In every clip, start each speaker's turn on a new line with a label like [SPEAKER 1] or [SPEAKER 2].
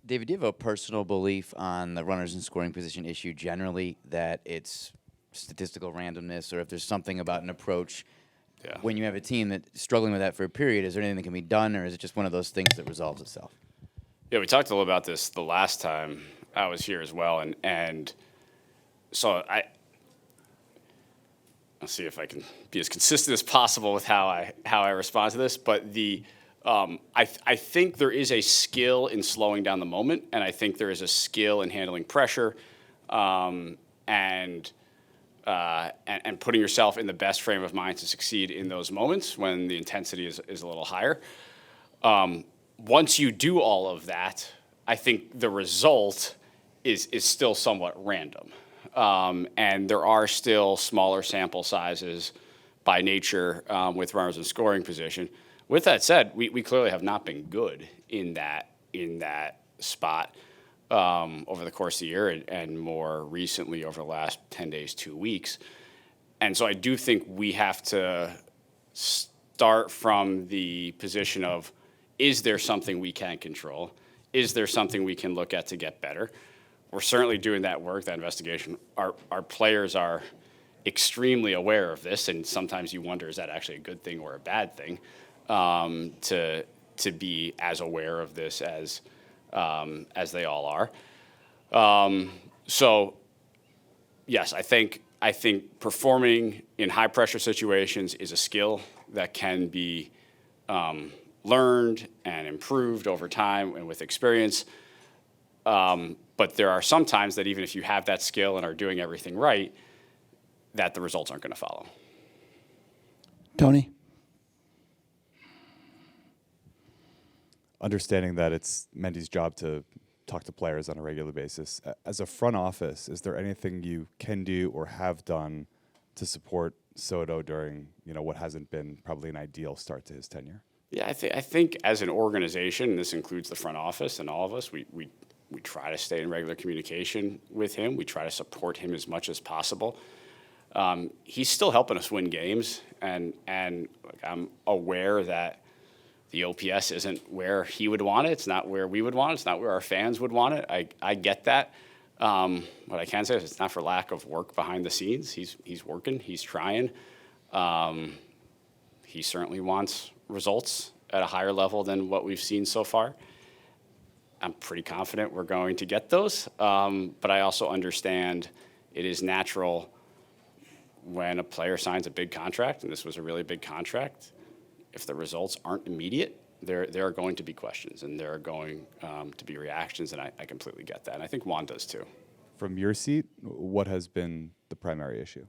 [SPEAKER 1] David, do you have a personal belief on the runners in scoring position issue generally, that it's statistical randomness, or if there's something about an approach when you have a team that's struggling with that for a period, is there anything that can be done, or is it just one of those things that resolves itself?
[SPEAKER 2] Yeah, we talked a little about this the last time I was here as well, and so I'll see if I can be as consistent as possible with how I respond to this. But I think there is a skill in slowing down the moment, and I think there is a skill in handling pressure, and putting yourself in the best frame of mind to succeed in those moments when the intensity is a little higher. Once you do all of that, I think the result is still somewhat random. And there are still smaller sample sizes by nature with runners in scoring position. With that said, we clearly have not been good in that spot over the course of the year, and more recently over the last 10 days, 2 weeks. And so I do think we have to start from the position of, is there something we can control? Is there something we can look at to get better? We're certainly doing that work, that investigation. Our players are extremely aware of this, and sometimes you wonder, is that actually a good thing or a bad thing, to be as aware of this as they all are. So yes, I think performing in high pressure situations is a skill that can be learned and improved over time and with experience. But there are some times that even if you have that skill and are doing everything right, that the results aren't going to follow.
[SPEAKER 3] Tony?
[SPEAKER 4] Understanding that it's Mendy's job to talk to players on a regular basis, as a front office, is there anything you can do or have done to support Soto during what hasn't been probably an ideal start to his tenure?
[SPEAKER 2] Yeah, I think as an organization, and this includes the front office and all of us, we try to stay in regular communication with him. We try to support him as much as possible. He's still helping us win games, and I'm aware that the OPS isn't where he would want it. It's not where we would want it. It's not where our fans would want it. I get that. What I can say is it's not for lack of work behind the scenes. He's working. He's trying. He certainly wants results at a higher level than what we've seen so far. I'm pretty confident we're going to get those. But I also understand it is natural when a player signs a big contract, and this was a really big contract. If the results aren't immediate, there are going to be questions, and there are going to be reactions, and I completely get that. And I think Juan does too.
[SPEAKER 4] From your seat, what has been the primary issue?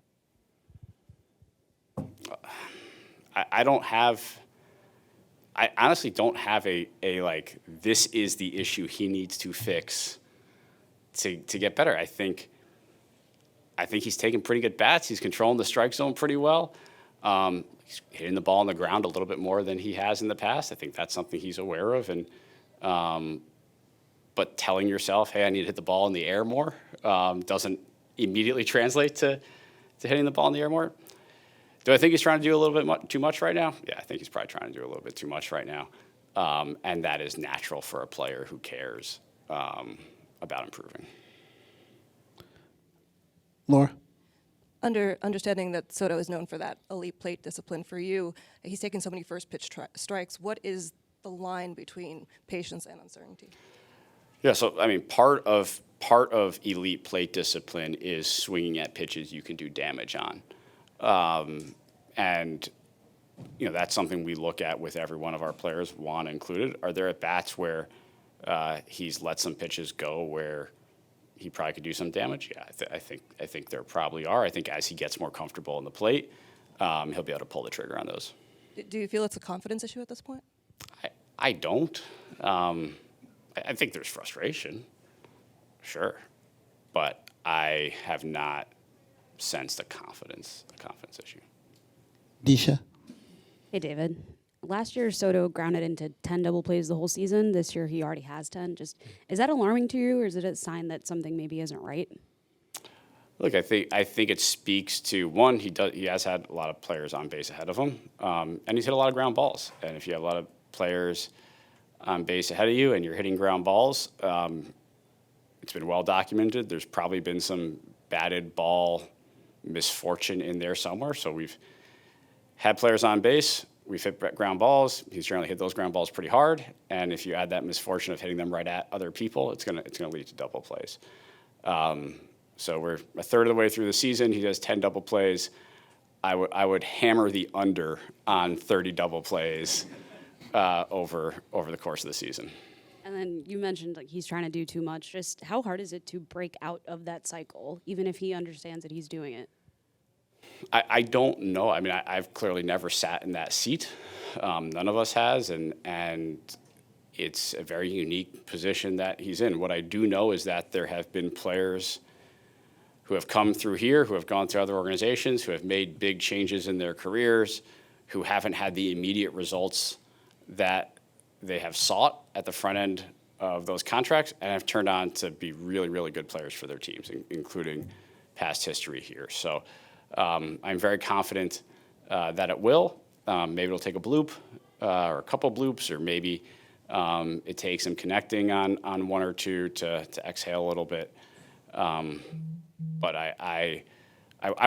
[SPEAKER 2] I honestly don't have a this is the issue he needs to fix to get better. I think he's taking pretty good bats. He's controlling the strike zone pretty well. He's hitting the ball on the ground a little bit more than he has in the past. I think that's something he's aware of. And but telling yourself, hey, I need to hit the ball in the air more, doesn't immediately translate to hitting the ball in the air more. Do I think he's trying to do a little bit too much right now? Yeah, I think he's probably trying to do a little bit too much right now. And that is natural for a player who cares about improving.
[SPEAKER 3] Laura?
[SPEAKER 5] Understanding that Soto is known for that elite plate discipline for you, he's taken so many first pitch strikes. What is the line between patience and uncertainty?
[SPEAKER 2] Yeah, so I mean, part of elite plate discipline is swinging at pitches you can do damage on, and that's something we look at with every one of our players, Juan included. Are there at bats where he's let some pitches go where he probably could do some damage? Yeah, I think there probably are. I think as he gets more comfortable in the plate, he'll be able to pull the trigger on those.
[SPEAKER 5] Do you feel it's a confidence issue at this point?
[SPEAKER 2] I don't. I think there's frustration, sure, but I have not sensed a confidence issue.
[SPEAKER 3] Disha?
[SPEAKER 6] Hey, David. Last year, Soto grounded into 10 double plays the whole season. This year, he already has 10. Is that alarming to you, or is it a sign that something maybe isn't right?
[SPEAKER 2] Look, I think it speaks to, one, he has had a lot of players on base ahead of him, and he's hit a lot of ground balls. And if you have a lot of players on base ahead of you and you're hitting ground balls, it's been well documented. There's probably been some batted ball misfortune in there somewhere. So we've had players on base. We've hit ground balls. He's generally hit those ground balls pretty hard. And if you add that misfortune of hitting them right at other people, it's gonna lead to double plays. So we're a third of the way through the season. He does 10 double plays. I would hammer the under on 30 double plays over the course of the season.
[SPEAKER 6] And then you mentioned like he's trying to do too much. Just how hard is it to break out of that cycle, even if he understands that he's doing it?
[SPEAKER 2] I don't know. I mean, I've clearly never sat in that seat. None of us has, and it's a very unique position that he's in. What I do know is that there have been players who have come through here, who have gone through other organizations, who have made big changes in their careers, who haven't had the immediate results that they have sought at the front end of those contracts and have turned on to be really, really good players for their teams, including past history here. So I'm very confident that it will. Maybe it'll take a bloop or a couple bloops, or maybe it takes him connecting on one or two to exhale a little bit. But I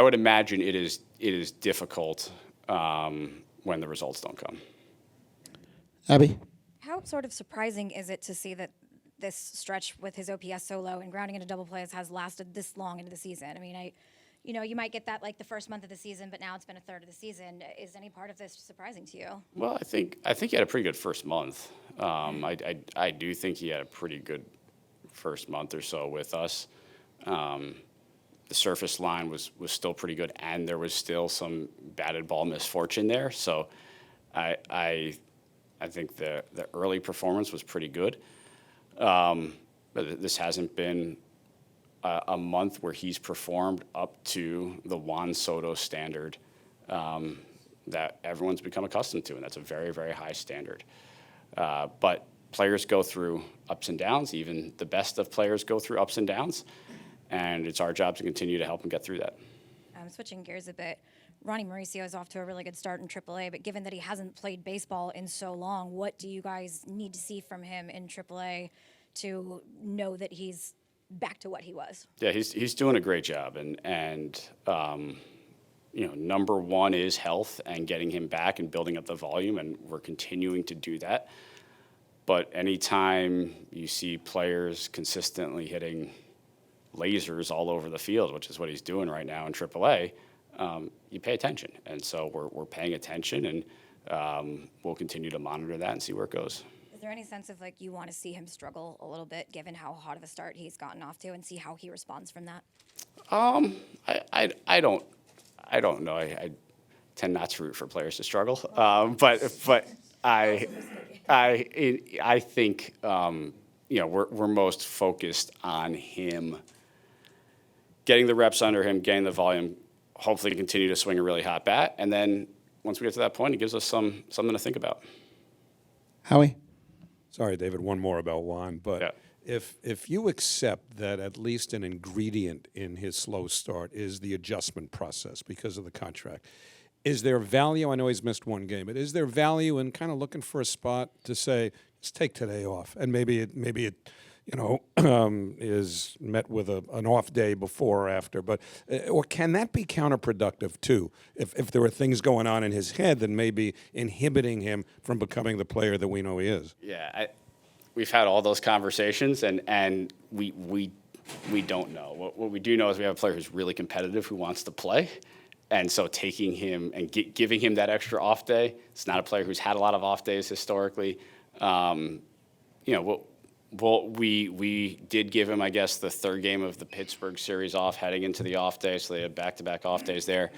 [SPEAKER 2] would imagine it is difficult when the results don't come.
[SPEAKER 3] Abby?
[SPEAKER 7] How sort of surprising is it to see that this stretch with his OPS so low and grounding into double plays has lasted this long into the season? I mean, you might get that like the first month of the season, but now it's been a third of the season. Is any part of this surprising to you?
[SPEAKER 2] Well, I think he had a pretty good first month. I do think he had a pretty good first month or so with us. The surface line was still pretty good, and there was still some batted ball misfortune there. So I think the early performance was pretty good. But this hasn't been a month where he's performed up to the Juan Soto standard that everyone's become accustomed to, and that's a very, very high standard. But players go through ups and downs. Even the best of players go through ups and downs, and it's our job to continue to help them get through that.
[SPEAKER 7] Switching gears a bit, Ronny Mauricio is off to a really good start in AAA, but given that he hasn't played baseball in so long, what do you guys need to see from him in AAA to know that he's back to what he was?
[SPEAKER 2] Yeah, he's doing a great job, and number one is health and getting him back and building up the volume, and we're continuing to do that. But anytime you see players consistently hitting lasers all over the field, which is what he's doing right now in AAA, you pay attention. And so we're paying attention, and we'll continue to monitor that and see where it goes.
[SPEAKER 7] Is there any sense of like you want to see him struggle a little bit, given how hot of a start he's gotten off to, and see how he responds from that?
[SPEAKER 2] I don't know. I tend not to root for players to struggle, but I think we're most focused on him getting the reps under him, getting the volume, hopefully continue to swing a really hot bat, and then once we get to that point, it gives us something to think about.
[SPEAKER 3] Howie?
[SPEAKER 8] Sorry, David, one more about Juan, but
[SPEAKER 2] Yeah.
[SPEAKER 8] if you accept that at least an ingredient in his slow start is the adjustment process because of the contract, is there value? I know he's missed one game, but is there value in kind of looking for a spot to say, let's take today off, and maybe it is met with an off day before or after, but or can that be counterproductive too? If there are things going on in his head that may be inhibiting him from becoming the player that we know he is.
[SPEAKER 2] Yeah, we've had all those conversations, and we don't know. What we do know is we have a player who's really competitive who wants to play, and so taking him and giving him that extra off day. It's not a player who's had a lot of off days historically. We did give him, I guess, the third game of the Pittsburgh series off heading into the off day, so they had back-to-back off days there.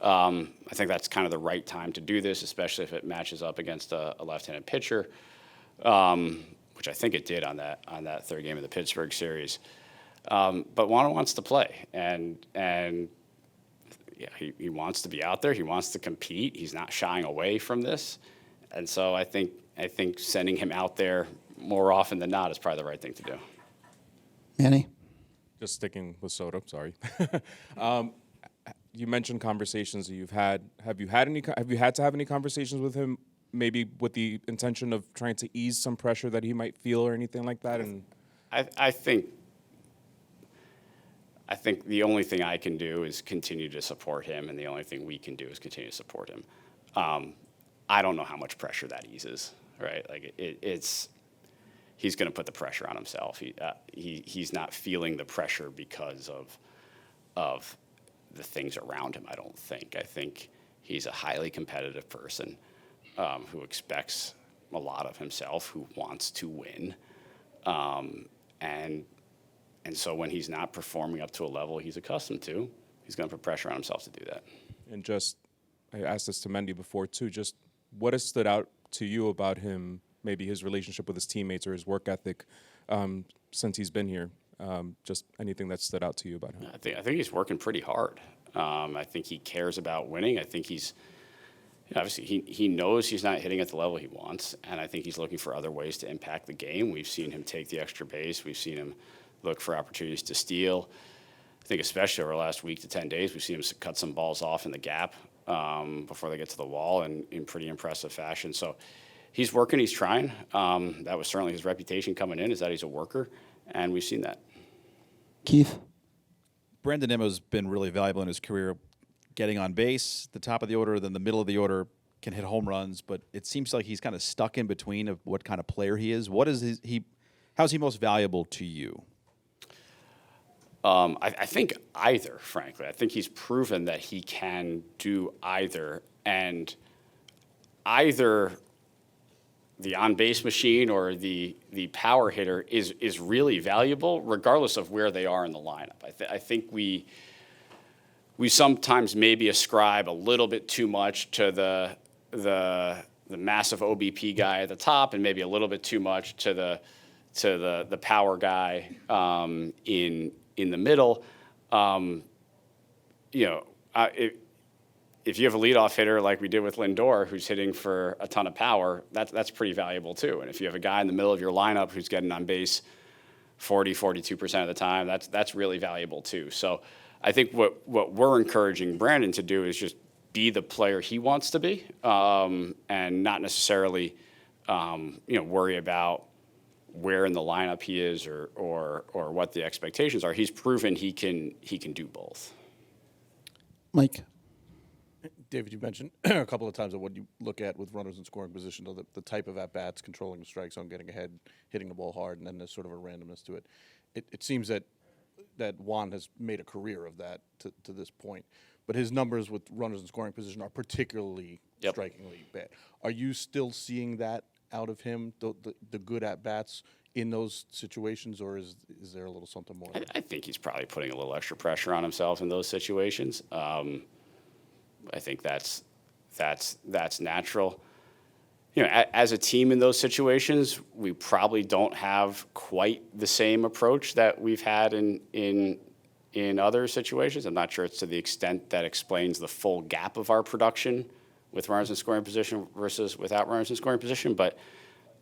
[SPEAKER 2] I think that's kind of the right time to do this, especially if it matches up against a left-handed pitcher, which I think it did on that third game of the Pittsburgh series. But Juan wants to play, and yeah, he wants to be out there. He wants to compete. He's not shying away from this, and so I think sending him out there more often than not is probably the right thing to do.
[SPEAKER 3] Manny?
[SPEAKER 9] Just sticking with Soto, sorry. You mentioned conversations that you've had. Have you had to have any conversations with him maybe with the intention of trying to ease some pressure that he might feel or anything like that? And
[SPEAKER 2] I think the only thing I can do is continue to support him, and the only thing we can do is continue to support him. I don't know how much pressure that eases, right? Like he's going to put the pressure on himself. He's not feeling the pressure because of the things around him. I don't think. I think he's a highly competitive person who expects a lot of himself, who wants to win, and so when he's not performing up to a level he's accustomed to, he's going to put pressure on himself to do that.
[SPEAKER 9] And just, I asked this to Mendy before too, just what has stood out to you about him, maybe his relationship with his teammates or his work ethic since he's been here? Just anything that stood out to you about him?
[SPEAKER 2] I think he's working pretty hard. I think he cares about winning. I think obviously he knows he's not hitting at the level he wants, and I think he's looking for other ways to impact the game. We've seen him take the extra base. We've seen him look for opportunities to steal. I think especially over the last week to 10 days, we've seen him cut some balls off in the gap before they get to the wall in pretty impressive fashion. So he's working, he's trying. That was certainly his reputation coming in, is that he's a worker, and we've seen that.
[SPEAKER 3] Keith?
[SPEAKER 10] Brandon Nimmo's been really valuable in his career, getting on base, the top of the order, then the middle of the order, can hit home runs, but it seems like he's kind of stuck in between of what kind of player he is. How's he most valuable to you?
[SPEAKER 2] I think either, frankly. I think he's proven that he can do either. And either the on-base machine or the power hitter is really valuable, regardless of where they are in the lineup. I think we sometimes maybe ascribe a little bit too much to the massive OBP guy at the top, and maybe a little bit too much to the power guy in the middle. If you have a leadoff hitter like we did with Lindor, who's hitting for a ton of power, that's pretty valuable too. And if you have a guy in the middle of your lineup who's getting on base 42% of the time, that's really valuable too. So I think what we're encouraging Brandon to do is just be the player he wants to be, and not necessarily worry about where in the lineup he is or what the expectations are. He's proven he can do both.
[SPEAKER 3] Mike?
[SPEAKER 11] David, you mentioned a couple of times that what you look at with runners in scoring position, the type of at-bats, controlling the strike zone, getting ahead, hitting the ball hard, and then there's sort of a randomness to it. It seems that Juan has made a career of that to this point. But his numbers with runners in scoring position are particularly strikingly bad. Are you still seeing that out of him, the good at-bats in those situations, or is there a little something more?
[SPEAKER 2] I think he's probably putting a little extra pressure on himself in those situations. I think that's natural. As a team in those situations, we probably don't have quite the same approach that we've had in other situations. I'm not sure it's to the extent that explains the full gap of our production with runners in scoring position versus without runners in scoring position. But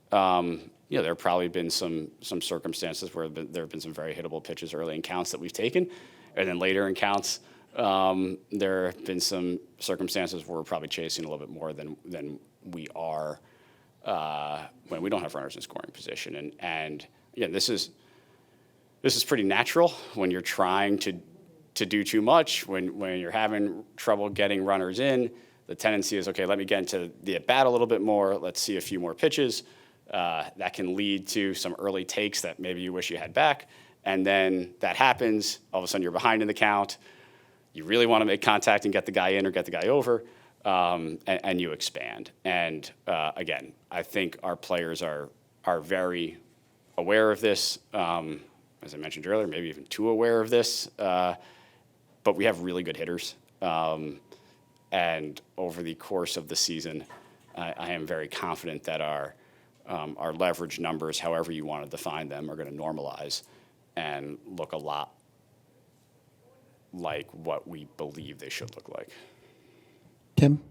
[SPEAKER 2] there have probably been some circumstances where there have been some very hittable pitches early in counts that we've taken, and then later in counts, there have been some circumstances where we're probably chasing a little bit more than we are when we don't have runners in scoring position. And again, this is pretty natural when you're trying to do too much, when you're having trouble getting runners in. The tendency is, okay, let me get into the at-bat a little bit more. Let's see a few more pitches. That can lead to some early takes that maybe you wish you had back. And then that happens. All of a sudden, you're behind in the count. You really want to make contact and get the guy in or get the guy over, and you expand. And again, I think our players are very aware of this. As I mentioned earlier, maybe even too aware of this. But we have really good hitters. And over the course of the season, I am very confident that our leverage numbers, however you want to define them, are going to normalize and look a lot like what we believe they should look like.
[SPEAKER 3] Tim?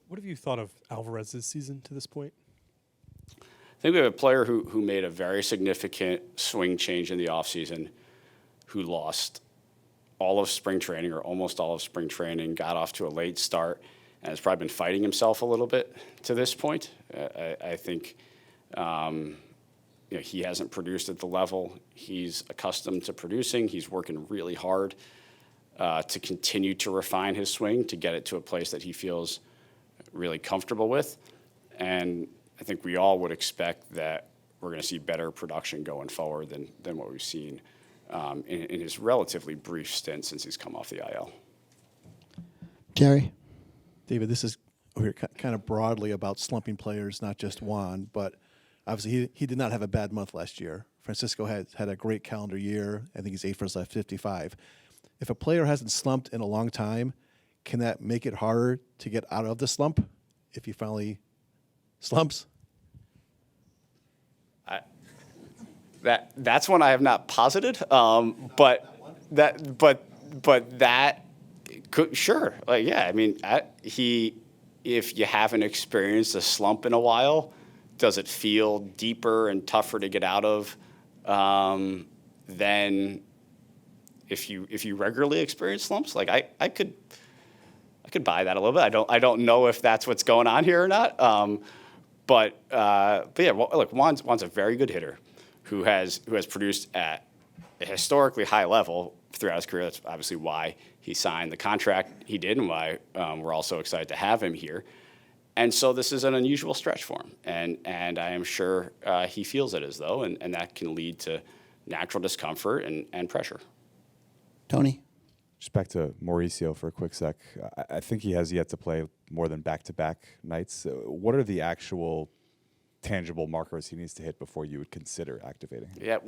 [SPEAKER 12] What have you thought of Alvarez this season to this point?
[SPEAKER 2] I think we have a player who made a very significant swing change in the offseason, who lost all of spring training or almost all of spring training, got off to a late start, and has probably been fighting himself a little bit to this point. I think he hasn't produced at the level he's accustomed to producing. He's working really hard to continue to refine his swing, to get it to a place that he feels really comfortable with. And I think we all would expect that we're going to see better production going forward than what we've seen in his relatively brief stint since he's come off the IL.
[SPEAKER 3] Jerry.
[SPEAKER 13] David, this is we're kind of broadly about slumping players, not just Juan, but obviously he did not have a bad month last year. Francisco had a great calendar year. I think he's 8 for his last 55. If a player hasn't slumped in a long time, can that make it harder to get out of the slump if he finally slumps?
[SPEAKER 2] That's one I have not posited, but that could, sure, I mean, if you haven't experienced a slump in a while, does it feel deeper and tougher to get out of than if you regularly experience slumps? Like I could buy that a little bit. I don't know if that's what's going on here or not. But yeah, look, Juan's a very good hitter who has produced at a historically high level throughout his career. That's obviously why he signed the contract he did, and why we're also excited to have him here. And so this is an unusual stretch for him, and I am sure he feels it as though, and that can lead to natural discomfort and pressure.
[SPEAKER 3] Tony.
[SPEAKER 4] Just back to Mauricio for a quick sec. I think he has yet to play more than back-to-back nights. What are the actual tangible markers he needs to hit before you would consider activating him?
[SPEAKER 2] Yeah,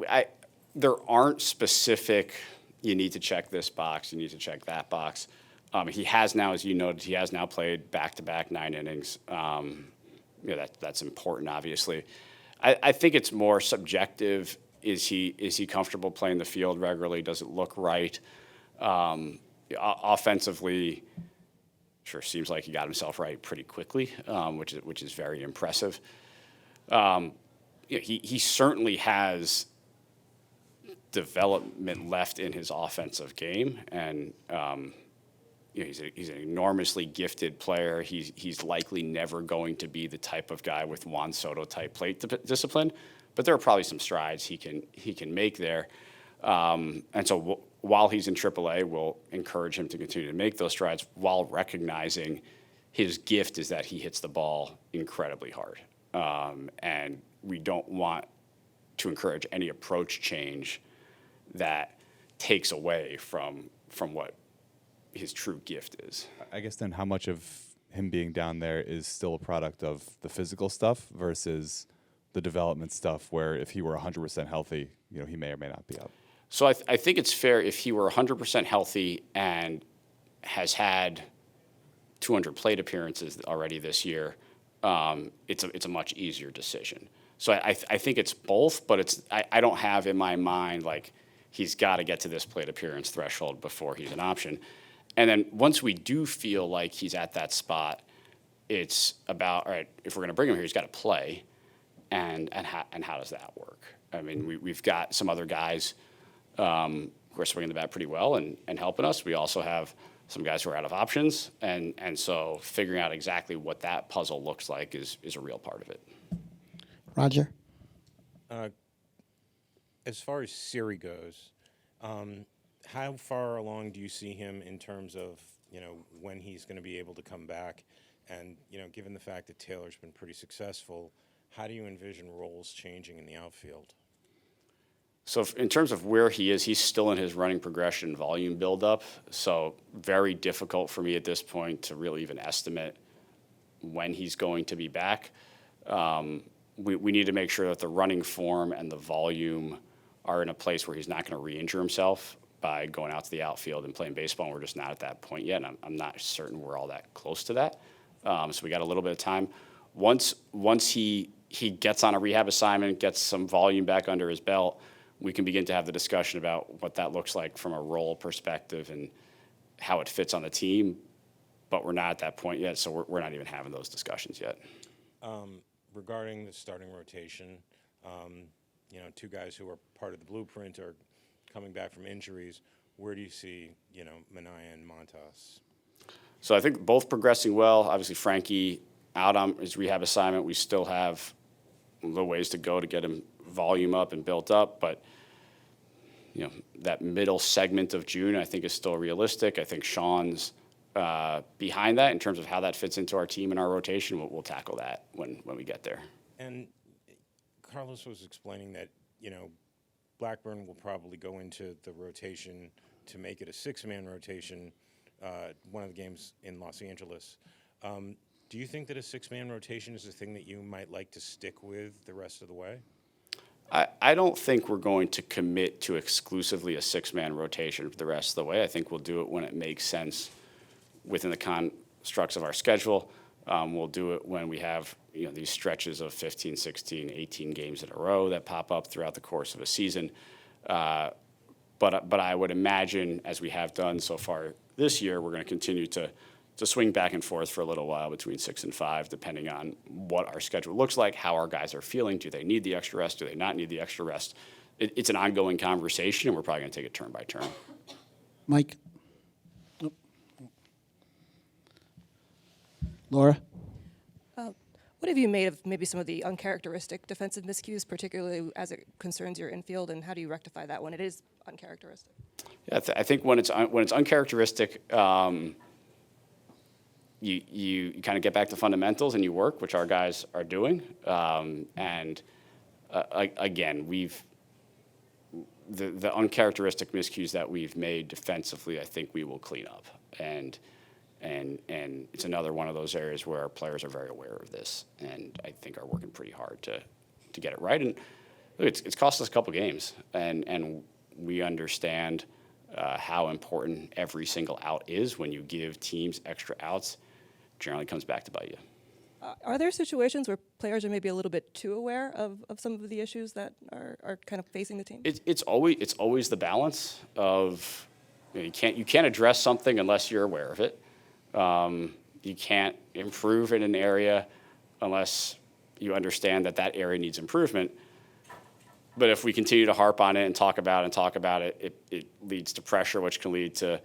[SPEAKER 2] there aren't specific, you need to check this box, you need to check that box. He has now, as you noted, he has now played back-to-back 9 innings. That's important, obviously. I think it's more subjective. Is he comfortable playing the field regularly? Does it look right? Offensively, sure seems like he got himself right pretty quickly, which is very impressive. He certainly has development left in his offensive game, and he's an enormously gifted player. He's likely never going to be the type of guy with Juan Soto type plate discipline, but there are probably some strides he can make there. And so while he's in AAA, we'll encourage him to continue to make those strides while recognizing his gift is that he hits the ball incredibly hard. And we don't want to encourage any approach change that takes away from what his true gift is.
[SPEAKER 4] I guess then how much of him being down there is still a product of the physical stuff versus the development stuff, where if he were 100% healthy, he may or may not be up?
[SPEAKER 2] So I think it's fair if he were 100% healthy and has had 200 plate appearances already this year, it's a much easier decision. So I think it's both, but I don't have in my mind like he's got to get to this plate appearance threshold before he's an option. And then once we do feel like he's at that spot, it's about, all right, if we're going to bring him here, he's got to play, and how does that work? I mean, we've got some other guys who are swinging the bat pretty well and helping us. We also have some guys who are out of options, and so figuring out exactly what that puzzle looks like is a real part of it.
[SPEAKER 3] Roger.
[SPEAKER 8] As far as Siri goes, how far along do you see him in terms of when he's going to be able to come back? And given the fact that Taylor's been pretty successful, how do you envision roles changing in the outfield?
[SPEAKER 2] So in terms of where he is, he's still in his running progression volume buildup. So very difficult for me at this point to really even estimate when he's going to be back. We need to make sure that the running form and the volume are in a place where he's not going to re-injure himself by going out to the outfield and playing baseball. And we're just not at that point yet. And I'm not certain we're all that close to that. So we got a little bit of time. Once he gets on a rehab assignment, gets some volume back under his belt, we can begin to have the discussion about what that looks like from a role perspective and how it fits on the team. But we're not at that point yet, so we're not even having those discussions yet.
[SPEAKER 8] Regarding the starting rotation, two guys who are part of the blueprint are coming back from injuries. Where do you see, Minaya and Montas?
[SPEAKER 2] So I think both progressing well. Obviously, Frankie out on his rehab assignment. We still have a little ways to go to get him volume up and built up, but that middle segment of June I think is still realistic. I think Sean's behind that in terms of how that fits into our team and our rotation. We'll tackle that when we get there.
[SPEAKER 14] And Carlos was explaining that, Blackburn will probably go into the rotation to make it a six-man rotation, one of the games in Los Angeles. Do you think that a six-man rotation is a thing that you might like to stick with the rest of the way?
[SPEAKER 2] I don't think we're going to commit to exclusively a six-man rotation for the rest of the way. I think we'll do it when it makes sense within the constructs of our schedule. We'll do it when we have these stretches of 15, 16, 18 games in a row that pop up throughout the course of a season. But I would imagine, as we have done so far this year, we're going to continue to swing back and forth for a little while between 6 and 5, depending on what our schedule looks like, how our guys are feeling. Do they need the extra rest? Do they not need the extra rest? It's an ongoing conversation, and we're probably going to take it turn by turn.
[SPEAKER 3] Mike. Nope. Laura.
[SPEAKER 5] What have you made of maybe some of the uncharacteristic defensive miscues, particularly as it concerns your infield, and how do you rectify that when it is uncharacteristic?
[SPEAKER 2] Yeah, I think when it's uncharacteristic, you kind of get back to fundamentals and you work, which our guys are doing. Again, the uncharacteristic miscues that we've made defensively, I think we will clean up. And it's another one of those areas where our players are very aware of this, and I think are working pretty hard to get it right. And look, it's cost us a couple games, and we understand how important every single out is. When you give teams extra outs, generally comes back to bite you.
[SPEAKER 5] Are there situations where players are maybe a little bit too aware of some of the issues that are kind of facing the team?
[SPEAKER 2] It's always the balance of you can't address something unless you're aware of it. You can't improve in an area unless you understand that area needs improvement. But if we continue to harp on it and talk about it, it leads to pressure, which can lead to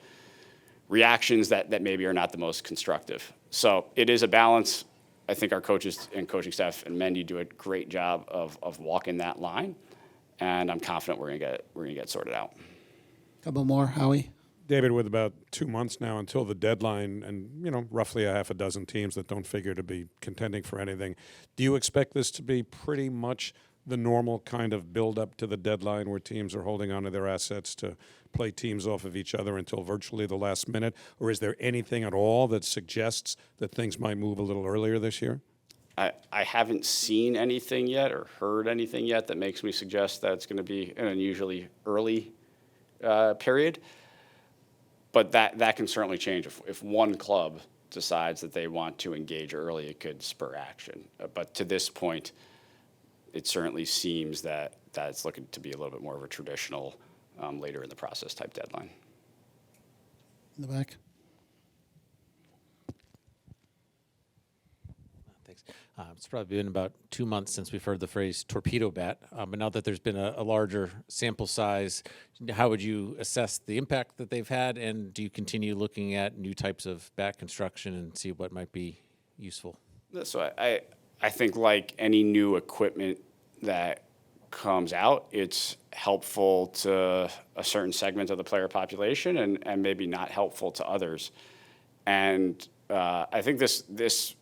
[SPEAKER 2] reactions that maybe are not the most constructive. So it is a balance. I think our coaches and coaching staff and Mendy do a great job of walking that line, and I'm confident we're gonna get sorted out.
[SPEAKER 3] Couple more, Howie.
[SPEAKER 8] David, with about 2 months now until the deadline and, roughly a half a dozen teams that don't figure to be contending for anything, do you expect this to be pretty much the normal kind of build-up to the deadline where teams are holding on to their assets to play teams off of each other until virtually the last minute? Or is there anything at all that suggests that things might move a little earlier this year?
[SPEAKER 2] I haven't seen anything yet or heard anything yet that makes me suggest that it's going to be an unusually early period. But that can certainly change. If one club decides that they want to engage early, it could spur action. But to this point, it certainly seems that it's looking to be a little bit more of a traditional later in the process type deadline.
[SPEAKER 3] In the back.
[SPEAKER 15] Thanks. It's probably been about 2 months since we've heard the phrase torpedo bat. But now that there's been a larger sample size, how would you assess the impact that they've had? And do you continue looking at new types of bat construction and see what might be useful?
[SPEAKER 2] So I think like any new equipment that comes out, it's helpful to a certain segment of the player population and maybe not helpful to others. And I think this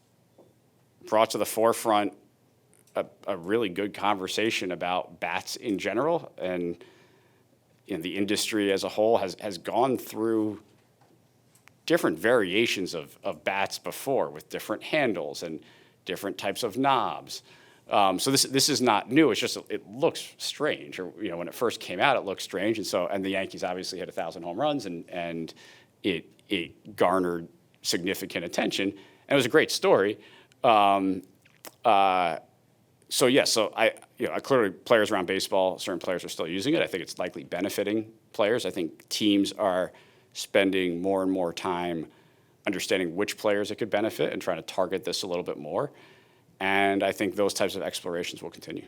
[SPEAKER 2] brought to the forefront a really good conversation about bats in general, and the industry as a whole has gone through different variations of bats before with different handles and different types of knobs. So this is not new. It's just it looks strange. Or when it first came out, it looked strange, and the Yankees obviously had 1,000 home runs, and it garnered significant attention, and it was a great story. So clearly players around baseball, certain players are still using it. I think it's likely benefiting players. I think teams are spending more and more time understanding which players it could benefit and trying to target this a little bit more. And I think those types of explorations will continue.